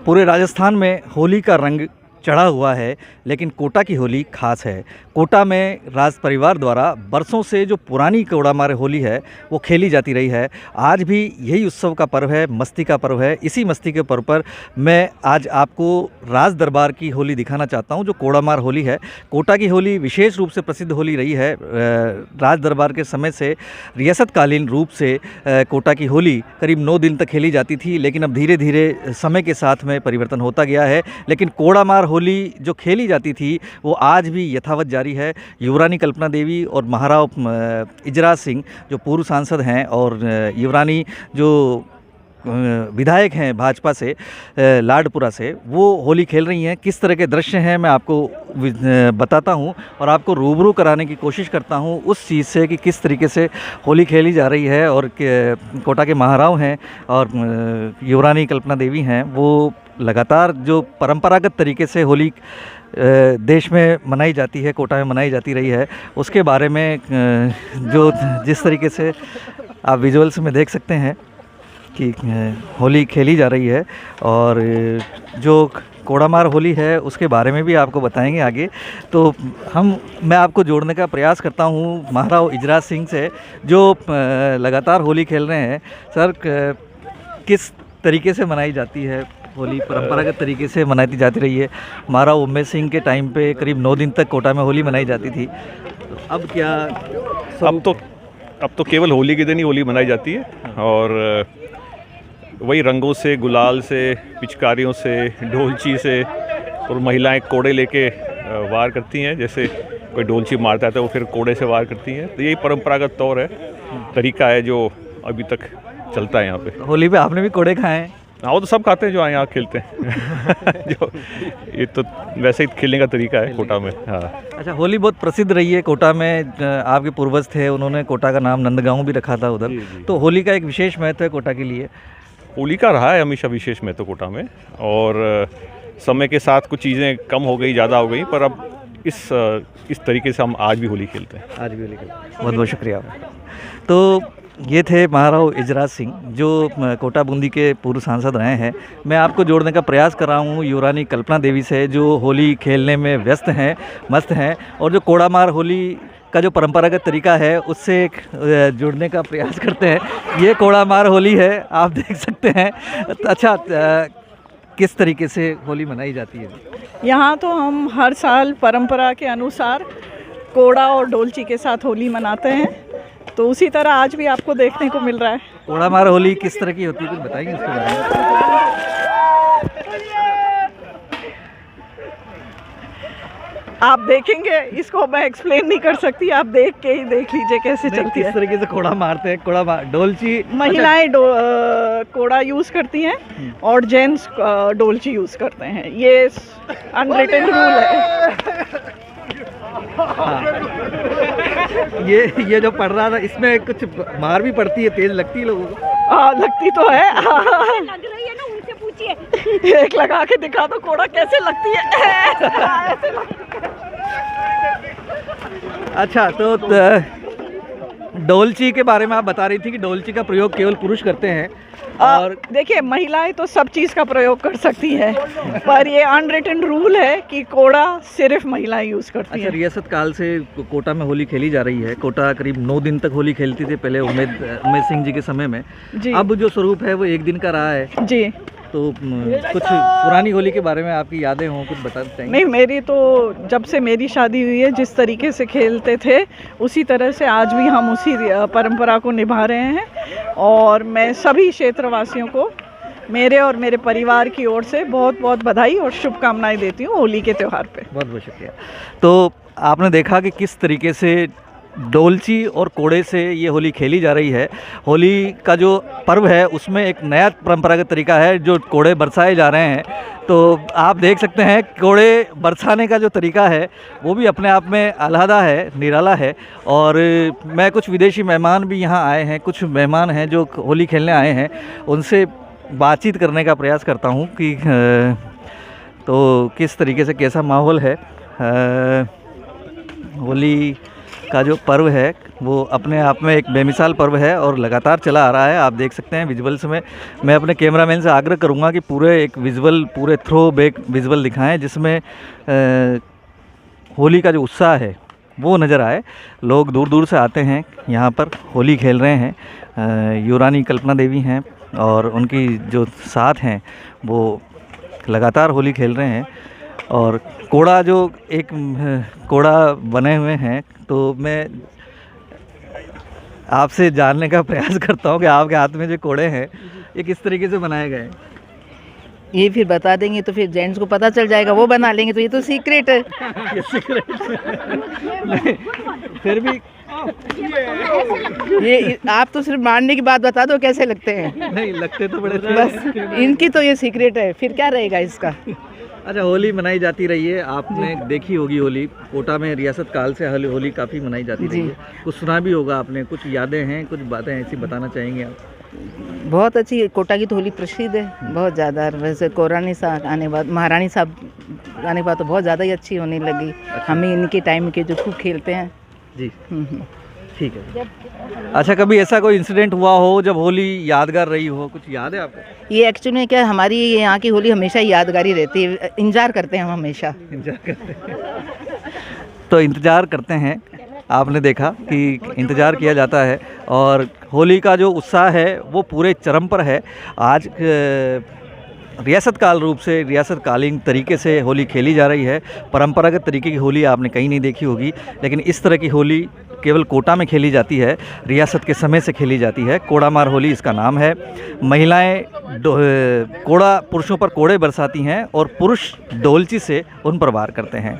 पूरे राजस्थान में होली का रंग चढ़ा हुआ है, लेकिन कोटा की होली खास है। कोटा में राज परिवार द्वारा बरसों से जो पुरानी कोड़ामार होली है वो खेली जाती रही है। आज भी यही उत्सव का पर्व है, मस्ती का पर्व है। इसी मस्ती के पर्व पर मैं आज आपको राज दरबार की होली दिखाना चाहता हूं, जो कोड़ामार होली है। कोटा की होली विशेष रूप से प्रसिद्ध होली रही है। राज दरबार के समय से रियासतकालीन रूप से कोटा की होली करीब 9 दिन तक खेली जाती थी, लेकिन अब धीरे धीरे समय के साथ में परिवर्तन होता गया है। लेकिन कोड़ामार होली जो खेली जाती थी वो आज भी यथावत जारी है। युवरानी कल्पना देवी और महाराव इजराज सिंह जो पूर्व सांसद हैं, और युवरानी जो विधायक हैं भाजपा से, लाडपुरा से, वो होली खेल रही हैं। किस तरह के दृश्य हैं मैं आपको बताता हूं और आपको रूबरू कराने की कोशिश करता हूं उस चीज़ से कि किस तरीके से होली खेली जा रही है। और कोटा के महाराव हैं और युवरानी कल्पना देवी हैं, वो लगातार जो परंपरागत तरीके से होली देश में मनाई जाती है, कोटा में मनाई जाती रही है, उसके बारे में जो जिस तरीके से आप विजुअल्स में देख सकते हैं कि होली खेली जा रही है। और जो कोड़ामार होली है उसके बारे में भी आपको बताएंगे आगे। तो मैं आपको जोड़ने का प्रयास करता हूं महाराव इजराज सिंह से, जो लगातार होली खेल रहे हैं। सर, किस तरीके से मनाई जाती है होली? परंपरागत तरीके से मनाई जाती रही है। महाराव उम्मेद सिंह के टाइम पे करीब 9 दिन तक कोटा में होली मनाई जाती थी। अब क्या? अब तो केवल होली के दिन ही होली मनाई जाती है, और वही रंगों से, गुलाल से, पिचकारियों से, ढोलची से, और महिलाएं कोड़े लेके वार करती हैं। जैसे कोई ढोलची मारता है तो वो फिर कोड़े से वार करती हैं। तो यही परंपरागत तौर है, तरीका है जो अभी तक चलता है यहाँ पे। होली पे आपने भी कोड़े खाए हैं? हाँ, वो तो सब खाते हैं जो यहाँ खेलते हैं। जो ये तो वैसे ही खेलने का तरीका है कोटा में। हाँ। अच्छा, होली बहुत प्रसिद्ध रही है कोटा में। आपके पूर्वज थे, उन्होंने कोटा का नाम नंदगांव भी रखा था उधर। तो होली का एक विशेष महत्व है कोटा के लिए? होली का रहा है हमेशा विशेष महत्व कोटा में, और समय के साथ कुछ चीज़ें कम हो गई, ज़्यादा हो गई, पर अब इस तरीके से हम आज भी होली खेलते हैं। आज भी होली खेलते हैं। बहुत बहुत शुक्रिया। तो ये थे महाराव इजराज सिंह, जो कोटा बूंदी के पूर्व सांसद रहे हैं। मैं आपको जोड़ने का प्रयास कर रहा हूँ युवरानी कल्पना देवी से, जो होली खेलने में व्यस्त हैं, मस्त हैं, और जो कोड़ामार होली का जो परंपरागत तरीका है उससे जुड़ने का प्रयास करते हैं। ये कोड़ामार होली है, आप देख सकते हैं। अच्छा, किस तरीके से होली मनाई जाती है? यहाँ तो हम हर साल परंपरा के अनुसार कोड़ा और डोलची के साथ होली मनाते हैं, तो उसी तरह आज भी आपको देखने को मिल रहा है। कोड़ामार होली किस तरह की होती है, कुछ बताएंगे उसके बारे में? आप देखेंगे, इसको मैं एक्सप्लेन नहीं कर सकती, आप देख के ही देख लीजिए कैसे चलती है। किस तरीके से कोड़ा मारते हैं? डोलची महिलाएं कोड़ा यूज़ करती हैं और जेंट्स डोलची यूज़ करते हैं। ये अनरिटन रूल है। हाँ। ये जो पढ़ रहा था, इसमें कुछ मार भी पड़ती है, तेज लगती है लोगों को? हाँ, लगती तो है। लग रही है ना, उनसे पूछिए। एक लगा के दिखा दो कोड़ा कैसे लगती है। ऐसे अच्छा, तो डोलची के बारे में आप बता रही थी कि डोलची का प्रयोग केवल पुरुष करते हैं। और देखिए, महिलाएं तो सब चीज़ का प्रयोग कर सकती हैं, पर ये अनरिटन रूल है कि कोड़ा सिर्फ महिलाएं यूज़ करती हैं। रियासत काल से कोटा में होली खेली जा रही है। कोटा करीब 9 दिन तक होली खेलती थी पहले उम्मेद सिंह जी के समय में। अब जो स्वरूप है वो 1 दिन का रहा है जी। तो कुछ पुरानी होली के बारे में आपकी यादें हों, कुछ बता सकते हैं? नहीं, मेरी तो जब से मेरी शादी हुई है, जिस तरीके से खेलते थे उसी तरह से आज भी हम उसी परंपरा को निभा रहे हैं। और मैं सभी क्षेत्रवासियों को मेरे और मेरे परिवार की ओर से बहुत बहुत बधाई और शुभकामनाएं देती हूँ होली के त्यौहार पे। बहुत बहुत शुक्रिया। तो आपने देखा कि किस तरीके से डोलची और कोड़े से ये होली खेली जा रही है। होली का जो पर्व है उसमें एक नया परंपरागत तरीका है, जो कोड़े बरसाए जा रहे हैं। तो आप देख सकते हैं कोड़े बरसाने का जो तरीका है वो भी अपने आप में अलहदा है, निराला है। और मैं कुछ विदेशी मेहमान भी यहाँ आए हैं, कुछ मेहमान हैं जो होली खेलने आए हैं, उनसे बातचीत करने का प्रयास करता हूँ कि तो किस तरीके से कैसा माहौल है। होली का जो पर्व है वो अपने आप में एक बेमिसाल पर्व है और लगातार चला आ रहा है। आप देख सकते हैं विजुअल्स में। मैं अपने कैमरामैन से आग्रह करूंगा कि पूरे थ्रो बैक विजुअल दिखाएं जिसमें होली का जो उत्साह है वो नज़र आए। लोग दूर दूर से आते हैं यहाँ पर होली खेल रहे हैं। युवरानी कल्पना देवी हैं और उनकी जो साथ हैं वो लगातार होली खेल रहे हैं। और कोड़ा जो एक कोड़ा बने हुए हैं, तो मैं आपसे जानने का प्रयास करता हूँ कि आपके हाथ में जो कोड़े हैं ये किस तरीके से बनाए गए हैं। ये फिर बता देंगे तो फिर जेंट्स को पता चल जाएगा, वो बना लेंगे, तो ये तो सीक्रेट है। ये सीक्रेट नहीं, फिर भी ये आप तो सिर्फ मारने की बात बता दो कैसे लगते हैं। नहीं लगते तो बड़े बस इनकी तो ये सीक्रेट है, फिर क्या रहेगा इसका। अच्छा, होली मनाई जाती रही है, आपने देखी होगी होली। कोटा में रियासत काल से होली काफ़ी मनाई जाती रही है। कुछ सुना भी होगा आपने, कुछ यादें हैं, कुछ बातें ऐसी बताना चाहेंगे आप? बहुत अच्छी कोटा की तो होली प्रसिद्ध है, बहुत ज़्यादा। वैसे कोरानी साहब आने के बाद, महारानी साहब आने के बाद तो बहुत ज़्यादा ही अच्छी होने लगी। हमें इनके टाइम के जो खूब खेलते हैं जी। ठीक है। अच्छा, कभी ऐसा कोई इंसिडेंट हुआ हो जब होली यादगार रही हो, कुछ याद है आपको? ये एक्चुअली में क्या, हमारी यहाँ की होली हमेशा यादगारी रहती है। इंतज़ार करते हैं हम हमेशा। इंतजार करते हैं तो इंतज़ार करते हैं। आपने देखा कि इंतज़ार किया जाता है और होली का जो उत्साह है वो पूरे चरम पर है। आज रियासत काल रूप से, रियासत कालीन तरीके से होली खेली जा रही है। परंपरागत तरीके की होली आपने कहीं नहीं देखी होगी, लेकिन इस तरह की होली केवल कोटा में खेली जाती है, रियासत के समय से खेली जाती है। कोड़ामार होली इसका नाम है। महिलाएं पुरुषों पर कोड़े बरसाती हैं और पुरुष डोलची से उन पर वार करते हैं।